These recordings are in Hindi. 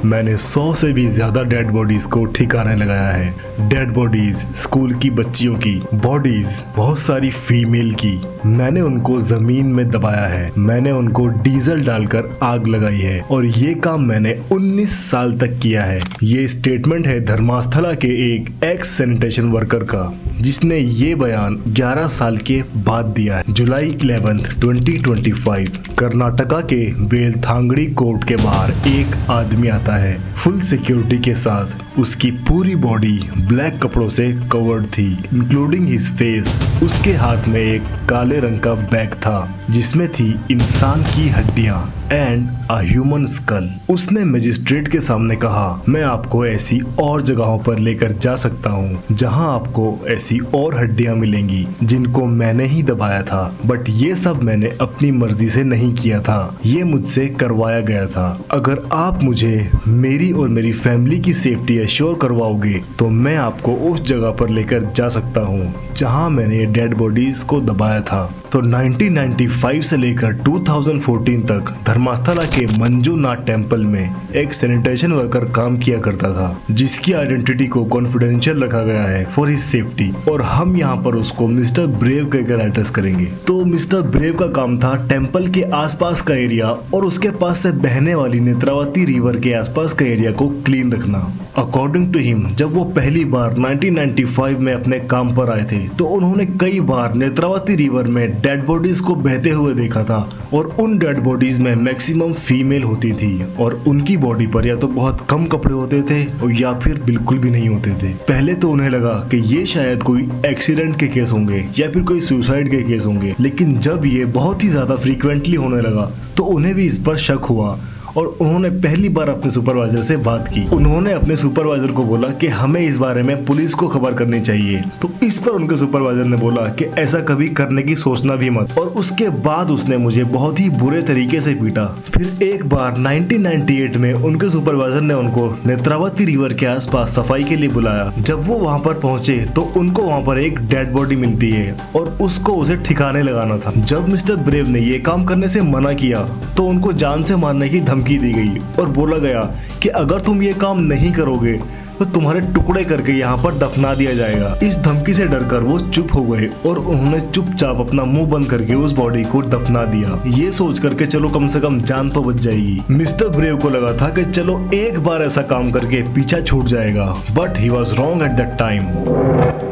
मैंने 100 से भी ज्यादा डेड बॉडीज को ठिकाने लगाया है। डेड बॉडीज स्कूल की बच्चियों की, बॉडीज बहुत सारी फीमेल की। मैंने उनको जमीन में दबाया है, मैंने उनको डीजल डालकर आग लगाई है और ये काम मैंने 19 साल तक किया है। ये स्टेटमेंट है धर्मास्थला के एक एक्स सैनिटेशन वर्कर का, जिसने ये बयान 11 साल के बाद दिया है। जुलाई 11, 2025 कर्नाटका के बेलथांगड़ी कोर्ट के बाहर एक आदमी आता है फुल सिक्योरिटी के साथ। उसकी पूरी बॉडी ब्लैक कपड़ों से कवर्ड थी, इंक्लूडिंग हिज फेस। उसके हाथ में एक काले रंग का बैग था जिसमें थी इंसान की हड्डियां एंड अ ह्यूमन स्कल। उसने मजिस्ट्रेट के सामने कहा, मैं आपको ऐसी और जगहों पर लेकर जा सकता हूँ जहाँ आपको ऐसी और हड्डियां मिलेंगी जिनको मैंने ही दबाया था, बट ये सब मैंने अपनी मर्जी से नहीं किया था, ये मुझसे करवाया गया था। अगर आप मुझे मेरी और मेरी फैमिली की सेफ्टी एश्योर करवाओगे तो मैं आपको उस जगह पर लेकर जा सकता हूँ जहाँ मैंने डेड बॉडीज को दबाया था। तो 1995 से लेकर 2014 तक धर्मास्थला के मंजूनाथ टेम्पल में एक सैनिटेशन वर्कर काम किया करता था, जिसकी आइडेंटिटी को कॉन्फिडेंशियल रखा गया है फॉर हिज सेफ्टी, और हम यहाँ पर उसको मिस्टर ब्रेव कहकर एड्रेस करेंगे। तो मिस्टर ब्रेव का काम था टेम्पल के आसपास का एरिया और उसके पास से बहने वाली नेत्रावती रिवर के आसपास का एरिया को क्लीन रखना। अकॉर्डिंग टू हिम, जब वो पहली बार 1995 में अपने काम पर आए थे तो उन्होंने कई बार नेत्रावती रिवर में डेड बॉडीज को बहते हुए देखा था और उन डेड बॉडीज में मैक्सिमम फीमेल होती थी और उनकी बॉडी पर या तो बहुत कम कपड़े होते थे और या फिर बिल्कुल भी नहीं होते थे। पहले तो उन्हें लगा कि ये शायद कोई एक्सीडेंट के केस होंगे या फिर कोई सुसाइड के केस होंगे, लेकिन जब ये बहुत ही ज्यादा फ्रीक्वेंटली होने लगा तो उन्हें भी इस पर शक हुआ और उन्होंने पहली बार अपने सुपरवाइजर से बात की। उन्होंने अपने सुपरवाइजर को बोला कि हमें इस बारे में पुलिस को खबर करनी चाहिए। तो इस पर उनके सुपरवाइजर ने बोला कि ऐसा कभी करने की सोचना भी मत, और उसके बाद उसने मुझे बहुत ही बुरे तरीके से पीटा। फिर एक बार 1998 में उनके सुपरवाइजर ने उनको नेत्रावती रिवर के आसपास सफाई के लिए बुलाया। जब वो वहाँ पर पहुंचे तो उनको वहाँ पर एक डेड बॉडी मिलती है और उसको उसे ठिकाने लगाना था। जब मिस्टर ब्रेव ने ये काम करने से मना किया तो उनको जान से मारने की धमकी दी गई और बोला गया कि अगर तुम ये काम नहीं करोगे तो तुम्हारे टुकड़े करके यहाँ पर दफना दिया जाएगा। इस धमकी से डरकर वो चुप हो गए और उन्होंने चुपचाप अपना मुंह बंद करके उस बॉडी को दफना दिया, ये सोच करके चलो कम से कम जान तो बच जाएगी। मिस्टर ब्रेव को लगा था कि चलो एक बार ऐसा काम करके पीछा छूट जाएगा, but he was wrong at that time.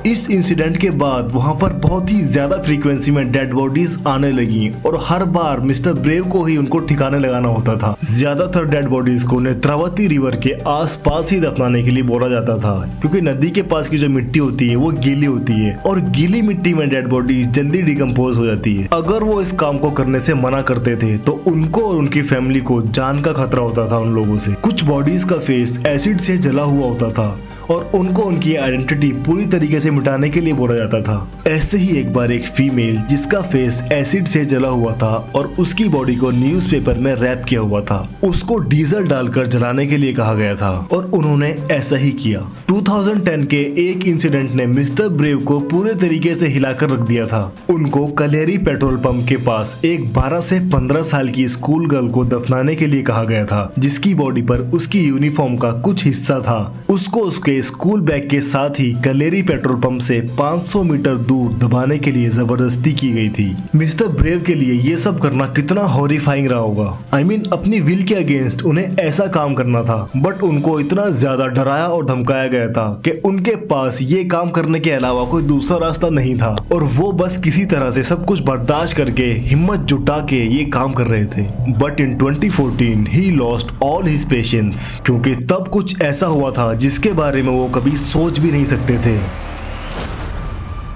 इस इंसिडेंट के बाद वहां पर बहुत ही ज्यादा फ्रीक्वेंसी में डेड बॉडीज आने लगी और हर बार मिस्टर ब्रेव को ही उनको ठिकाने लगाना होता था। ज्यादातर डेड बॉडीज को नेत्रावती रिवर के आसपास ही दफनाने के लिए बोला जाता था, क्योंकि नदी के पास की जो मिट्टी होती है वो गीली होती है और गीली मिट्टी में डेड बॉडीज जल्दी डिकम्पोज हो जाती है। अगर वो इस काम को करने से मना करते थे तो उनको और उनकी फैमिली को जान का खतरा होता था उन लोगों से। कुछ बॉडीज का फेस एसिड से जला हुआ होता था और उनको उनकी आइडेंटिटी पूरी तरीके से मिटाने के लिए बोला जाता था। ऐसे ही एक बार एक फीमेल जिसका फेस एसिड से जला हुआ था और उसकी बॉडी को न्यूज़पेपर में रैप किया हुआ था, उसको डीजल डालकर जलाने के लिए कहा गया था और उन्होंने ऐसा ही किया। 2010 के एक इंसिडेंट ने मिस्टर ब्रेव को पूरे तरीके से हिलाकर रख दिया था। उनको कलेरी पेट्रोल पंप के पास एक 12 से 15 साल की स्कूल गर्ल को दफनाने के लिए कहा गया था, जिसकी बॉडी पर उसकी यूनिफॉर्म का कुछ हिस्सा था। उसको उसके स्कूल बैग के साथ ही कलेरी पेट्रोल पंप से 500 मीटर दूर दबाने के लिए जबरदस्ती की गई थी। मिस्टर ब्रेव के लिए ये सब करना कितना हॉरिफाइंग रहा होगा। I mean, अपनी विल के अगेंस्ट उन्हें ऐसा काम करना था, बट उनको इतना ज्यादा डराया और धमकाया गया था कि उनके पास ये काम करने के अलावा कोई दूसरा रास्ता नहीं था और वो बस किसी तरह से सब कुछ बर्दाश्त करके हिम्मत जुटा के ये काम कर रहे थे। But in 2014 he lost all his patience, क्योंकि तब कुछ ऐसा हुआ था जिसके बारे में वो कभी सोच भी नहीं सकते थे।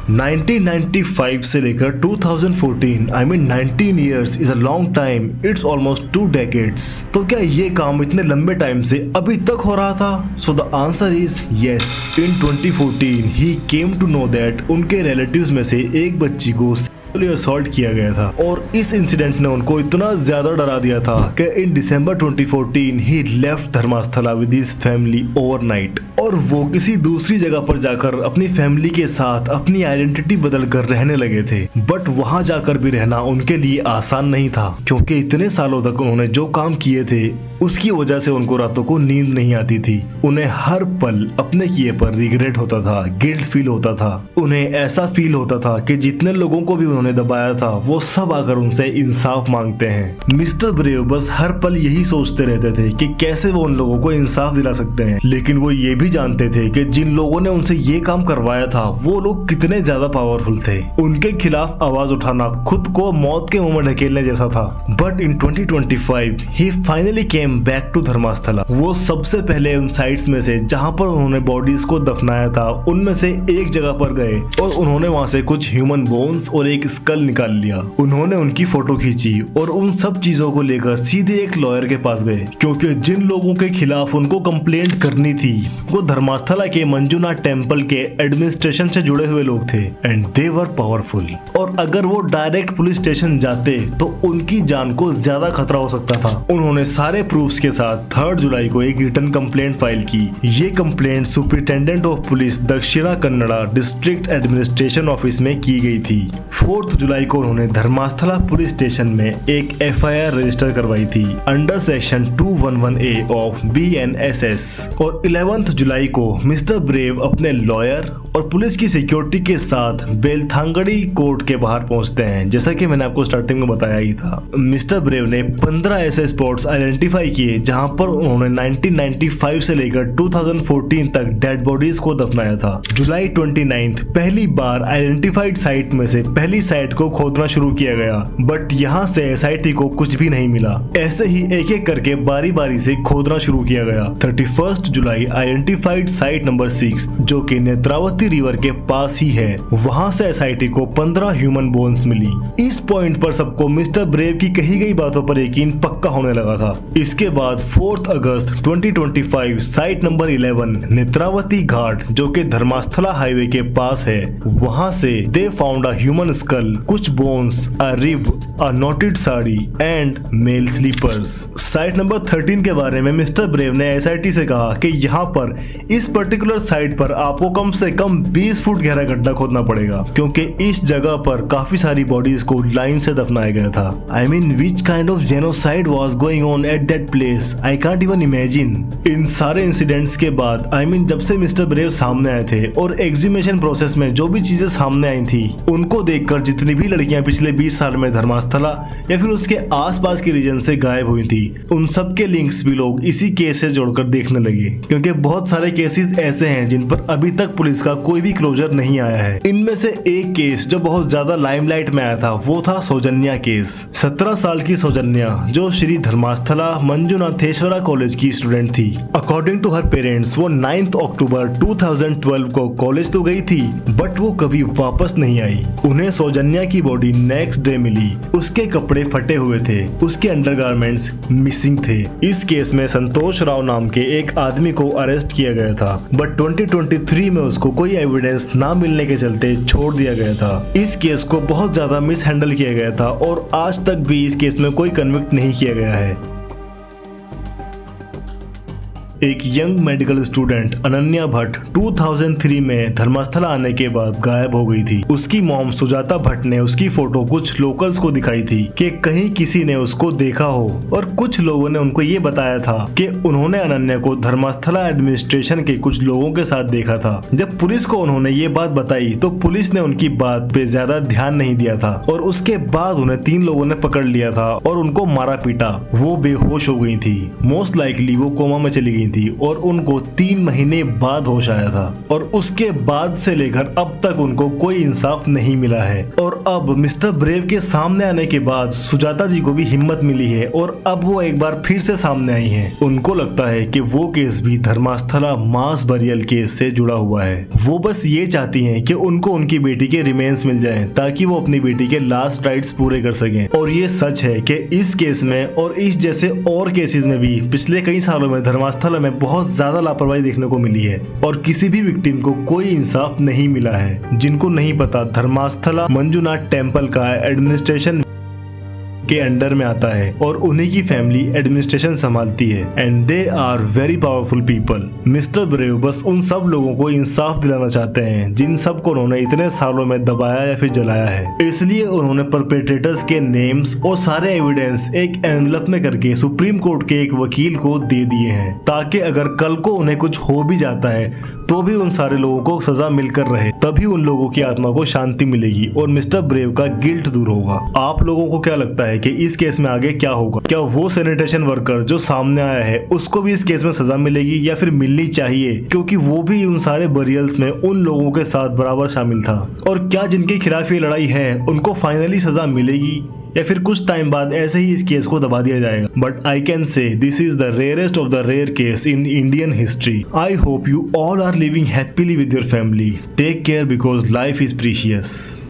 1995 से लेकर 2014, I mean 19 years is a long time. It's almost 2 decades. तो क्या ये काम इतने लंबे टाइम से अभी तक हो रहा था? So the answer is yes. In 2014, he came to know that उनके relatives में से एक बच्ची को असॉल्ट किया गया था और इस इंसिडेंट ने उनको इतना ज्यादा डरा दिया था कि in December 2014 he left Dharmasthala with his family overnight और वो किसी दूसरी जगह पर जाकर अपनी फैमिली के साथ अपनी आइडेंटिटी बदल कर रहने लगे थे। बट वहां जाकर भी रहना उनके लिए आसान नहीं था क्योंकि इतने सालों तक उन्होंने जो काम किए थे उसकी वजह से उनको रातों को नींद नहीं आती थी। उन्हें हर पल अपने किए पर रिग्रेट होता था, गिल्ट फील होता था। उन्हें ऐसा फील होता था कि जितने लोगों को भी उन्होंने दबाया था वो सब आकर उनसे इंसाफ मांगते हैं। मिस्टर ब्रेव बस हर पल यही सोचते रहते थे कि कैसे वो उन लोगों को इंसाफ दिला सकते हैं, लेकिन वो ये भी जानते थे कि जिन लोगों ने उनसे ये काम करवाया था वो लोग कितने ज्यादा पावरफुल थे। उनके खिलाफ आवाज उठाना खुद को मौत के मुंह में ढकेलने जैसा था। But in 2025 he finally came back to Dharmasthala. वो सबसे पहले उन साइट्स में से जहां पर उन्होंने बॉडीज को दफनाया था उनमें से एक जगह पर गए और उन्होंने वहां से कुछ ह्यूमन बोन्स और एक स्कल निकाल लिया। उन्होंने उनकी फोटो खींची और उन सब चीजों को लेकर सीधे एक लॉयर के पास गए क्योंकि जिन लोगों के खिलाफ उनको कंप्लेंट करनी थी वो धर्मास्थला के मंजुनाथ टेम्पल के एडमिनिस्ट्रेशन से जुड़े हुए लोग थे एंड दे वर पावरफुल। और अगर वो डायरेक्ट पुलिस स्टेशन जाते तो उनकी जान को ज्यादा खतरा हो सकता था। उन्होंने सारे प्रूफ्स के साथ 3 जुलाई को एक रिटर्न कंप्लेंट फाइल की। ये कंप्लेंट सुपरिटेंडेंट ऑफ पुलिस दक्षिणा कन्नड़ा डिस्ट्रिक्ट एडमिनिस्ट्रेशन ऑफिस में की गई थी। 4 जुलाई को उन्होंने धर्मास्थला पुलिस स्टेशन में एक FIR रजिस्टर करवाई थी under section 211A of BNSS। और 11 जुलाई को मिस्टर ब्रेव अपने लॉयर और पुलिस की सिक्योरिटी के साथ बेलथांगड़ी कोर्ट के बाहर पहुंचते हैं। जैसा कि मैंने आपको स्टार्टिंग में बताया ही था, मिस्टर ब्रेव ने 15 ऐसे स्पॉट्स आइडेंटिफाई किए जहां पर उन्होंने 1995 से लेकर 2014 तक डेड बॉडीज को दफनाया था। जुलाई 29 पहली बार आइडेंटिफाइड साइट में से पहली साइट को खोदना शुरू किया गया, बट यहाँ से SIT को कुछ भी नहीं मिला। ऐसे ही एक एक करके बारी बारी से खोदना शुरू किया गया। 31 जुलाई आइडेंटिफाइड साइट नंबर 6 जो कि नेत्रावती रिवर के पास ही है, वहां से SIT को 15 ह्यूमन बोन्स मिली। इस पॉइंट पर सबको मिस्टर ब्रेव की कही गई बातों पर यकीन पक्का होने लगा था। इसके बाद 4 अगस्त 2025 साइट नंबर 11 नेत्रावती घाट जो कि धर्मास्थला हाईवे के पास है, वहां से they found a human skull, कुछ bones, a rib, a knotted sari and male slippers. Site number 13 के बारे में मिस्टर ब्रेव ने SIT से कहा कि यहाँ पर इस पर्टिकुलर साइट पर आपको कम से कम 20 फुट गहरा गड्ढा खोदना पड़ेगा क्योंकि इस जगह पर काफी सारी बॉडीज को लाइन से दफनाया गया था। I mean, which kind of genocide was going on at that place? I can't even imagine. इन सारे इंसिडेंट्स के बाद जब से मिस्टर ब्रेव सामने आए थे और एग्जीमेशन प्रोसेस में जो भी चीजें सामने आई थी उनको देखकर जितनी भी लड़कियां पिछले 20 साल में धर्मास्थला या फिर उसके आसपास के रीजन से गायब हुई थी, उन सब के लिंक्स भी लोग इसी केस से जोड़कर देखने लगे क्योंकि बहुत सारे केसेस ऐसे हैं जिन पर अभी तक पुलिस का कोई भी क्लोजर नहीं आया है। इनमें से एक केस जो बहुत ज्यादा लाइमलाइट में आया था वो था सौजन्या केस। 17 साल की सौजन्या जो श्री धर्मास्थला मंजुनाथेश्वरा कॉलेज की स्टूडेंट थी। अकॉर्डिंग टू हर पेरेंट्स वो 9 अक्टूबर 2012 को कॉलेज तो गई थी बट वो कभी वापस नहीं आई। उन्हें सौजन्या की बॉडी नेक्स्ट डे मिली। उसके कपड़े फटे हुए थे, उसके अंडरगारमेंट्स मिसिंग थे। इस केस में संतोष राव नाम के एक आदमी को अरेस्ट किया गया था बट 2023 में उसको कोई एविडेंस ना मिलने के चलते छोड़ दिया गया था। इस केस को बहुत ज्यादा मिस हैंडल किया गया था और आज तक भी इस केस में कोई कन्विक्ट नहीं किया गया है। एक young medical student Ananya Bhatt 2003 में धर्मास्थला आने के बाद गायब हो गई थी। उसकी मॉम सुजाता भट्ट ने उसकी फोटो कुछ लोकल्स को दिखाई थी कि कहीं किसी ने उसको देखा हो और कुछ लोगों ने उनको ये बताया था कि उन्होंने अनन्या को धर्मास्थला एडमिनिस्ट्रेशन के कुछ लोगों के साथ देखा था। जब पुलिस को उन्होंने ये बात बताई तो पुलिस ने उनकी बात पे ज्यादा ध्यान नहीं दिया था और उसके बाद उन्हें 3 लोगों ने पकड़ लिया था और उनको मारा पीटा। वो बेहोश हो गई थी, मोस्ट लाइकली वो कोमा में चली गई थी और उनको 3 महीने बाद होश आया था और उसके बाद से लेकर अब तक उनको कोई इंसाफ नहीं मिला है। और अब मिस्टर ब्रेव के सामने आने के बाद सुजाता जी को भी हिम्मत मिली है और अब वो एक बार फिर से सामने आई हैं। उनको लगता है कि वो केस भी धर्मास्थला मास बरियल केस से जुड़ा हुआ है। वो बस ये चाहती हैं कि उनको उनकी बेटी के रिमेन्स मिल जाएं ताकि वो अपनी बेटी के लास्ट राइट्स पूरे कर सकें। और ये सच है कि इस केस में और इस जैसे और केसेस में भी पिछले कई सालों में धर्मास्थला में बहुत ज्यादा लापरवाही देखने को मिली है और किसी भी विक्टिम को कोई इंसाफ नहीं मिला है। जिनको नहीं पता, धर्मास्थला मंजुनाथ टेम्पल का एडमिनिस्ट्रेशन के अंडर में आता है और उन्हीं की फैमिली एडमिनिस्ट्रेशन संभालती है and they are very powerful people. Mister brave बस उन सब लोगों को इंसाफ दिलाना चाहते हैं जिन सब को उन्होंने इतने सालों में दबाया या फिर जलाया है। इसलिए उन्होंने परपेट्रेटर्स के नेम्स और सारे एविडेंस एक एनवलप में करके सुप्रीम कोर्ट के एक वकील को दे दिए हैं ताकि अगर कल को उन्हें कुछ हो भी जाता है तो भी उन सारे लोगों को सजा मिलकर रहे, तभी उन लोगों की आत्मा को शांति मिलेगी और मिस्टर ब्रेव का गिल्ट दूर होगा। आप लोगों को क्या लगता है कि इस केस में आगे क्या होगा? क्या वो सैनिटेशन वर्कर जो सामने आया है उसको भी इस केस में सजा मिलेगी या फिर मिलनी चाहिए, क्योंकि वो भी उन सारे बरियल्स में उन लोगों के साथ बराबर शामिल था? और क्या जिनके खिलाफ ये लड़ाई है उनको फाइनली सजा मिलेगी या फिर कुछ टाइम बाद ऐसे ही इस केस को दबा दिया जाएगा? But I can say this is the rarest of the rare case in Indian history. I hope you all are living happily with your family. Take care because life is precious.